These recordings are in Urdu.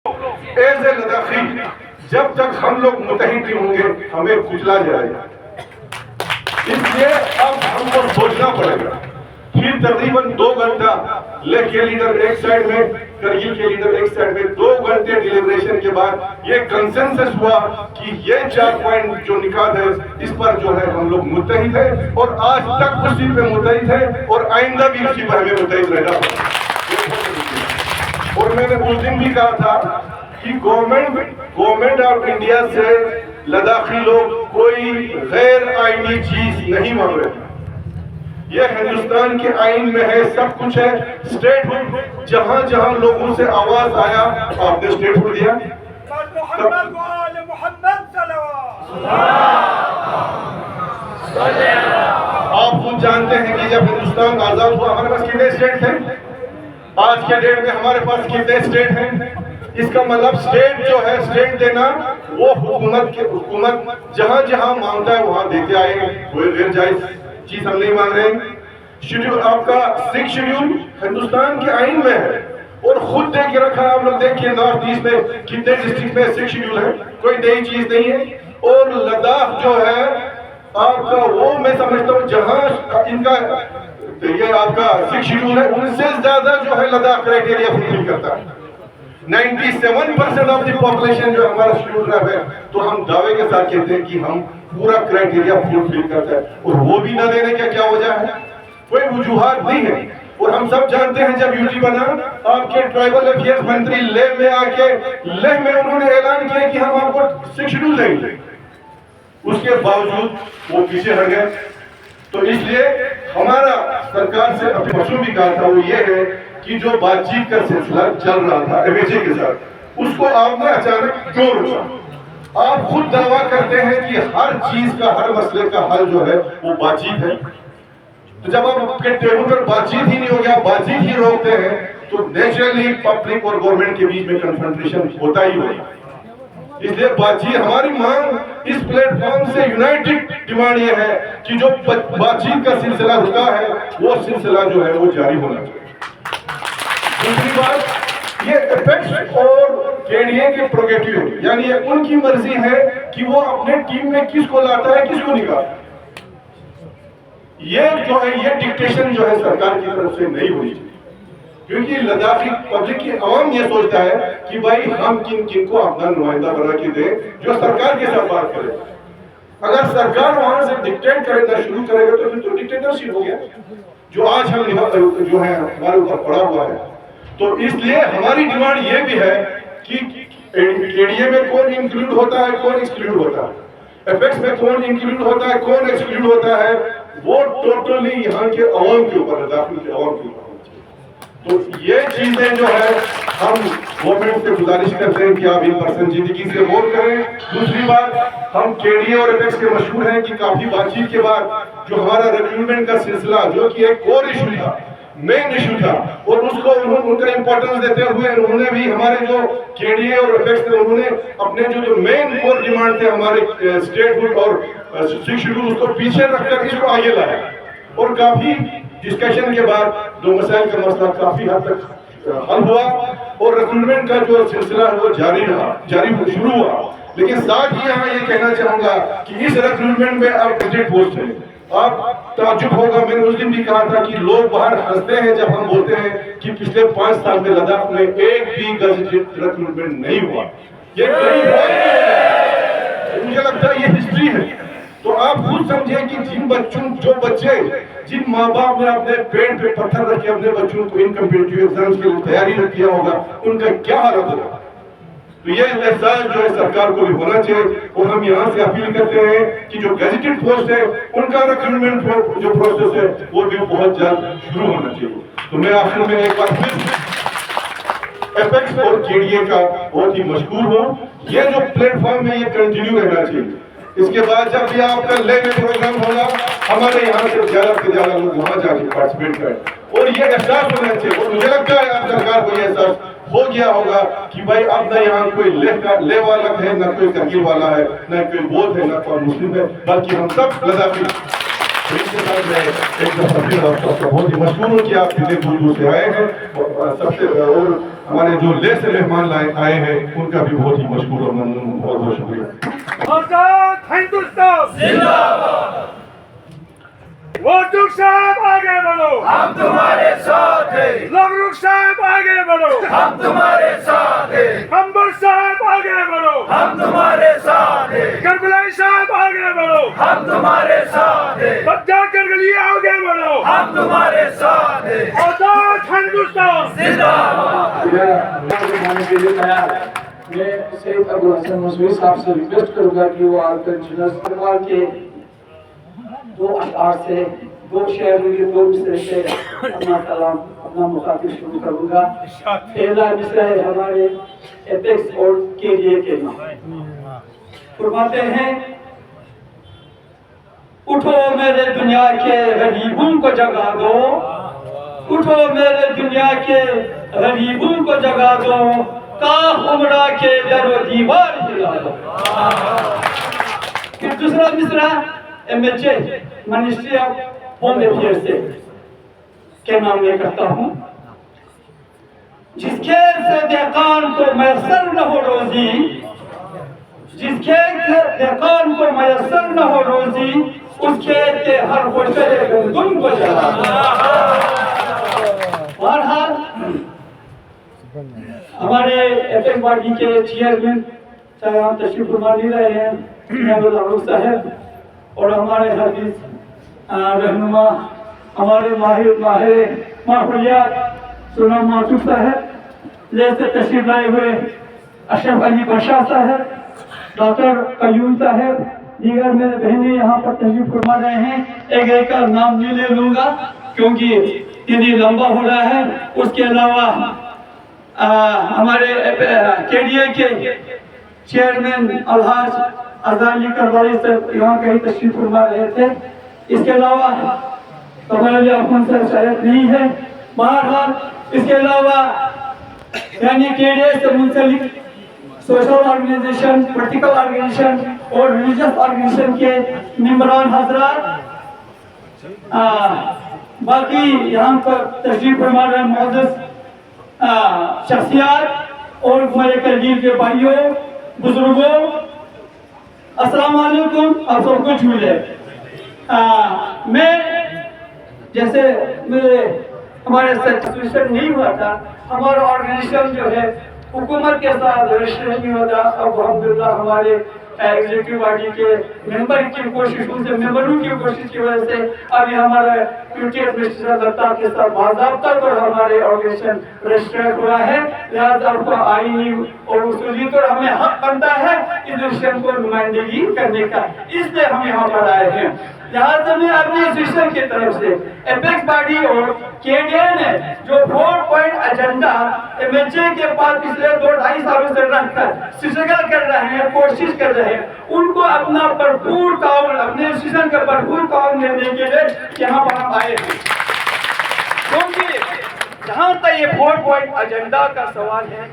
ایز اے لداخی جب تک ہم لوگ متحد نہیں ہوں گے ہمیں کچلا جائے گا. اس لیے اب ہم کو سوچنا پڑے گا. پھر تقریباً 2 گھنٹہ لیہ کے لیڈر ایک سائڈ میں، کرگل کے لیڈر ایک سائڈ میں، 2 گھنٹے ڈیلیبریشن کے بعد یہ کنسنسس ہوا کہ یہ 4 پوائنٹ جو نکات ہے اس پر جو ہے ہم لوگ متحد ہیں اور آج تک اسی پہ متحد ہیں اور آئندہ بھی اسی پر ہمیں متحد رہنا ہوگا. اور میں نے اس دن بھی کہا تھا کہ گورنمنٹ آف انڈیا سے لداخی لوگ کوئی غیر آئینی چیز نہیں مانگ رہے. یہ ہندوستان کے آئین میں ہے، سب کچھ ہے. اسٹیٹ ہوڈ جہاں جہاں لوگوں سے آواز آیا آپ نے اسٹیٹ ہوڈ دیا. آپ خود جانتے ہیں کہ جب ہندوستان آزاد ہوا ہمارے پاس کتنے اسٹیٹ تھے؟ آج کے ڈیٹ میں ہمارے پاس کتنے اسٹیٹ ہیں؟ اس کا مطلب اسٹیٹ جو ہے، اسٹیٹ دینا وہ حکومت جہاں جہاں مانگتا ہے وہاں دیتے آئے گا. کوئی غیر جائز چیز ہم نہیں مانگ رہے ہیں. شیڈول آپ کا 6 شیڈول ہندوستان کے آئین میں ہے اور خود دے کے رکھا ہے. آپ لوگ دیکھیے نارتھ ایسٹ میں کتنے ڈسٹرکٹ میں 6 شیڈول ہے، کوئی نئی چیز نہیں ہے. اور لداخ جو ہے آپ کا وہ میں سمجھتا ہوں جہاں ان کا یہ آپ کا 6 شیڈول ہے ان سے زیادہ جو ہے لداخ کرائٹیریا فلفل کرتا ہے. 97% آف دی پاپولیشن جو ہمارا شیڈول ہے تو ہم دعوے کے ساتھ کہتے ہیں کہ ہم پورا کرائٹیریا فلفل کرتا ہے. اور وہ بھی نہ دینے کا کیا وجہ ہے؟ کوئی وجوہات نہیں ہے. اور ہم سب جانتے ہیں جب یو ٹی بنا آپ کے ٹرائبل افیئرز منتری لیہ میں آ کے لیہ میں انہوں نے اعلان کیا کہ ہم آپ کو 6 شیڈول دیں گے. اس کے باوجود وہ پیچھے ہٹ گئے. تو اس لیے ہمارا سرکار سے اپنے مشورہ بھی کہا تھا وہ یہ ہے کہ جو بات چیت کا سلسلہ چل رہا تھا ایم ایچ اے کے ساتھ اس کو آپ نے اچانک کیوں روکا؟ آپ خود دعویٰ کرتے ہیں کہ ہر چیز کا، ہر مسئلے کا حل جو ہے وہ بات چیت ہے. تو جب آپ کے ٹیبل پر بات چیت ہی نہیں ہو گیا، بات چیت ہی روکتے ہیں تو نیچرلی پبلک اور گورنمنٹ کے بیچ میں کنفرنٹیشن ہوتا ہی ہوگا. اس لیے بات چیت ہماری مانگ اس پلیٹ فارم سے یونائٹڈ ڈیمانڈ یہ ہے کہ جو بات چیت کا سلسلہ ہوتا ہے وہ سلسلہ جو ہے وہ جاری ہونا چاہیے. دوسری بات یہ ایپیکس اور کے ڈی اے کے پروگیٹیو یعنی ان کی مرضی ہے کہ وہ اپنے ٹیم میں کس کو لاتا ہے کس کو نکالتا ہے. یہ جو ہے یہ ڈکٹیشن جو ہے سرکار کی طرف سے نہیں ہونی چاہیے. کیونکہ لداخی پبلک کی عوام یہ سوچتا ہے کہ بھائی ہم کن کو اپنا نمائندہ بنا کے دیں جو سرکار کے ساتھ بات کرے. اگر سرکار وہاں سے ڈکٹیٹ کرنا شروع کرے گا تو پھر تو ڈکٹیٹرشپ ہو گیا جو آج ہم جو ہے ہمارے اوپر پڑا ہوا ہے. تو اس لیے ہماری ڈیمانڈ یہ بھی ہے کہ کے ڈی اے میں کون انکلوڈ ہوتا ہے کون ایکسکلوڈ ہوتا ہے، ایپیکس میں کون انکلوڈ ہوتا ہے کون ایکسکلوڈ ہوتا ہے، وہ ٹوٹلی یہاں کے عوام کے اوپر، لداخی کے عوام کے اوپر. تو یہ چیزیں جو ہے ہم گورنمنٹ سے گزارش کرتے ہیں کہ آپ ان پر سنجیدگی سے غور کریں. دوسری بات ہم کے ڈی اے اور ایپیکس کے مشہور ہیں کہ کافی بات چیت کے بعد جو ہمارا ریکروٹمنٹ کا سلسلہ جو کہ ایک کور ایشو تھا، مین ایشو تھا، اور اس کو ان کا امپورٹنس دیتے ہوئے انہوں نے بھی ہمارے جو کے ڈی اے اور ایپیکس تھے انہوں نے اپنے جو مین کور ڈیمانڈ تھے ہمارے اسٹیٹ ہوڈ اور 6 شیڈول اس کو پیچھے رکھ کر اس کو آگے لایا. اور کافی ڈسکشن کے بعد دو مسائل کا مسئلہ کافی حد تک حل ہوا اور ریکروٹمنٹ کا جو سلسلہ ہے وہ جاری شروع ہوا. لیکن ساتھ ہی یہاں یہ کہنا چاہوں گا کہ اس ریکروٹمنٹ میں اب گزٹ پوسٹ ہے. آپ تعجب ہوگا، میں نے اس دن بھی کہا تھا کہ لوگ باہر ہنستے ہیں جب ہم بولتے ہیں کہ پچھلے 5 سال میں لداخ میں ایک بھی گزٹ ریکروٹمنٹ نہیں ہوا. یہ مجھے لگتا ہے یہ ہسٹری ہے. تو آپ خود سمجھیں کہ جو بچے جن ماں باپ نے اپنے پیٹ پہ پتھر رکھے اپنے بچوں کو ان کمپیٹیٹیو ایگزامز کے لیے تیاری نہ کیا ہوگا ان کا کیا حالت ہوگا. تو یہ احساس جو ہے سرکار کو بھی ہونا چاہیے. اور ہم یہاں سے اپیل کرتے ہیں کہ جو گیزیٹڈ پوسٹ ہے ان کا ریکروٹمنٹ جو پروسیس ہے وہ بھی بہت جلد شروع ہونا چاہیے. تو میں آخر میں ایک بار پھر ایپیکس اور کے ڈی اے کا بہت ہی مشکور ہوں. یہ جو پلیٹ فارم ہے یہ کنٹینیو رہنا چاہیے. اس کے بعد جب بھی آپ کا لیہ میں پروگرام ہوگا ہمارے یہاں سے زیادہ سے زیادہ لوگ وہاں جا کے پارٹیسپیٹ کریں. اور یہ احساس ہونا چاہیے. اور مجھے لگتا ہے آپ سرکار کو یہ احساس ہو گیا ہوگا کہ بھائی اب نہ یہاں کوئی لیہ والا ہے نہ کوئی کرگل والا ہے نہ کوئی بودھ ہے نہ کوئی مسلم ہے بلکہ ہم سب لداخی. اس کے ساتھ میں ایک دفعہ پھر آپ کا بہت ہی مشکور ہوں کہ آپ کتنے دور دور سے آئے ہیں. سب سے اور ہمارے جو لے سے مہمان آئے ہیں ان کا بھی بہت ہی مشکور اور ممنون، بہت بہت شکریہ۔ آزاد ہندوستان زندہ باد۔ وزیر صاحب آگے بڑھو، ہم تمہارے ساتھ ہیں۔ لغروق صاحب آگے بڑھو، ہم تمہارے ساتھ ہیں۔ امبر صاحب آگے بڑھو، ہم تمہارے ساتھ ہیں۔ کربلائی صاحب آگے بڑھو، ہم تمہارے ساتھ ہیں۔ بچہ کرگلی آگے بڑھو، ہم تمہارے ساتھ ہیں۔ آزاد ہندوستان زندہ باد۔ میں سید ابوالحسن مصوری صاحب سے ریکویسٹ کروں گا کہ وہ آ کر جنرل کے دو اشعار سے، دو شعر کے دو مصرے سے اپنا کلام، اپنا مخاطب شروع کروں گا۔ پہلا مصرع ہے ہمارے ایپیکس اور KDA کے نام۔ فرماتے ہیں، اٹھو میرے دنیا کے غریبوں کو جگا دو، اٹھو میرے دنیا کے غریبوں کو جگا دو، کاف عمرہ کے در و دیوار ہلا دو۔ پھر دوسرا مصرع MHA ministry of home affair سے کے نام میں کرتا ہوں۔ جس کھیت سے دہقان کو میسر نہ ہو روزی، جس کھیت سے دہقان کو میسر نہ ہو روزی، اس کھیت کے ہر گوشے گندم کو جلا دو۔ بہرحال ہمارے ایپیکس پارٹی کے چیئرمین صاحب تشریف فرما لے رہے ہیں، جناب لغروق صاحب، اور ہمارے حدیث رہنما، ہمارے ماہر ماحولیات سونم معصوف صاحب، لے سے تشریف لائے ہوئے اشرف علی بشار صاحب، ڈاکٹر قیوم صاحب، دیگر میرے بہنیں یہاں پر تشریف فرما رہے ہیں۔ ایک ایک کا نام نہیں لے لوں گا کیونکہ یہ لمبا ہو رہا ہے۔ اس کے علاوہ ہمارے KDA کے چیئرمین الحاج ازالی کروالی سے یہاں کہیں تشریف فرما رہے تھے۔ اس کے علاوہ کمال احمد صاحب شاید نہیں ہے۔ بہرحال اس کے علاوہ یعنی KDA سے منسلک سوشل آرگنائزیشن، پولیٹیکل آرگنائزیشن اور ریلیجس آرگنائزیشن کے ممبران حضرات، باقی یہاں پر تشریف فرما رہے معزز شخصیات اور ہمارے کرگیل کے بھائیوں، بزرگوں، السلام علیکم، آپ سب کو جھولے۔ میں جیسے ہمارے سچویشن نہیں ہوا تھا، ہمارا آرگنائزیشن جو ہے حکومت کے ساتھ رجسٹر نہیں ہوتا۔ اب الحمدللہ ہمارے ایگزیکٹو باڈی کے ممبر کی کوششوں سے، ممبروں کی کوشش کی وجہ سے ابھی ہمارا QTS مسٹر دتا کے ساتھ باضابطہ طور ہمارے آرگنائزیشن رجسٹر ہوا ہے۔ لہذا آپ کو آئینی اور اصولی طور ہمیں حق بنتا ہے اس رجسٹر کو نمائندگی کرنے کا، اس لیے ہم یہاں پر آئے ہیں۔ لہذا میں اپنی ایسوسیشن کی طرف سے ایپیکس باڈی اور KDA نے جو 4 پوائنٹ ایجنڈا MHA کے پاس پچھلے 2-2.5 سالوں سے رکھ کر اسٹرگل کر رہے ہیں، کوشش کر رہے ہیں، ان کو اپنا بھرپور تعاون، اپنے ایسوسیشن کا بھرپور تعاون دینے کے لیے یہاں پر ہم آئے ہیں۔ کیونکہ جہاں تک یہ 4 پوائنٹ ایجنڈا کا سوال ہے،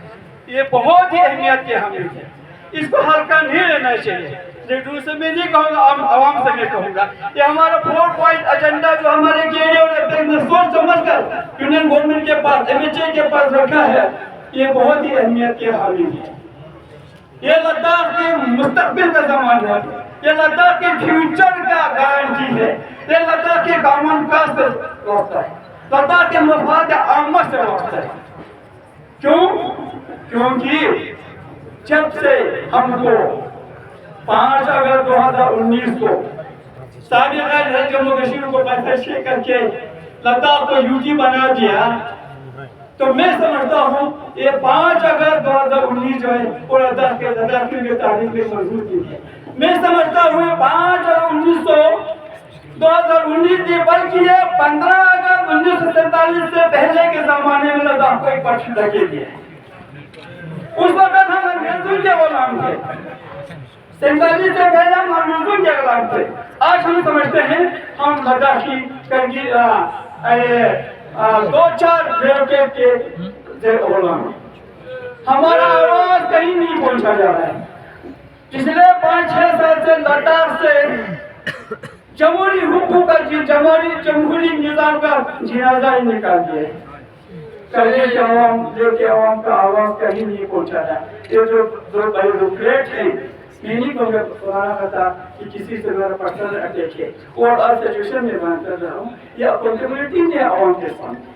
یہ بہت ہی اہمیت کے حامل ہے، اس کو ہلکا نہیں لینا چاہیے۔ لیڈروں سے میں نہیں کہوں گا، عوام سے میں کہوں گا، یہ ہمارا 4 پوائنٹ ایجنڈا جو ہمارے KDA اور ایپیکس نے سوچ سمجھ کر یونین گورنمنٹ کے پاس، MHA کے پاس رکھا ہے، یہ بہت ہی اہمیت کے حامل ہے۔ یہ لداخ کے مستقبل کا زمان ہے، یہ لداخ کے فیوچر کا گارنٹی ہے، یہ لداخ کے کامن کاز سے وابستہ ہے، لداخ کے مفاد عامہ سے وابستہ ہے۔ کیوں؟ کیونکہ جب سے ہم کو 5 اگست 2019 کو سابقہ جموں کشمیر کو پرتشے کر کے لداخ کو UT بنا دیا، تو میں سمجھتا ہوں یہ 5 اگست 2019 جو ہے وہ لداخ کے تاریخ میں موجود ہے۔ میں سمجھتا ہوں یہ 5 اگست 2019 تھی، بلکہ یہ 15 اگست 1947 سے پہلے کے زمانے میں لداخ کو ایک پرچم لگے دیا۔ اس وقت ہم انگریزوں کے غلام تھے، 47 سے پہلے ہم انگریزوں کے غلام تھے۔ آج ہم سمجھتے ہیں ہم لداخی کرگیل 2-4 بیروکریٹ کے غلام ہیں۔ ہمارا آواز کہیں نہیں پہنچا جا رہا ہے۔ پچھلے 5-6 سال سے لداخ سے جمہوری حقوق کا، جمہوری نظام کا جنازہ ہی نکال دیا ہے۔ کرنے کے عوام جو کہ عوام کا آواز کہیں نہیں پہنچا ہے. یہ جو دو بیوروکریٹ ہیں، میں نہیں کہوں گا فلانا تھا کہ کسی سے میرا پرسنل اٹیک ہے، اور سچویشن میں بیان کر رہا ہوں، یہ اکاؤنٹیبلٹی نہیں ہے عوام کے سامنے.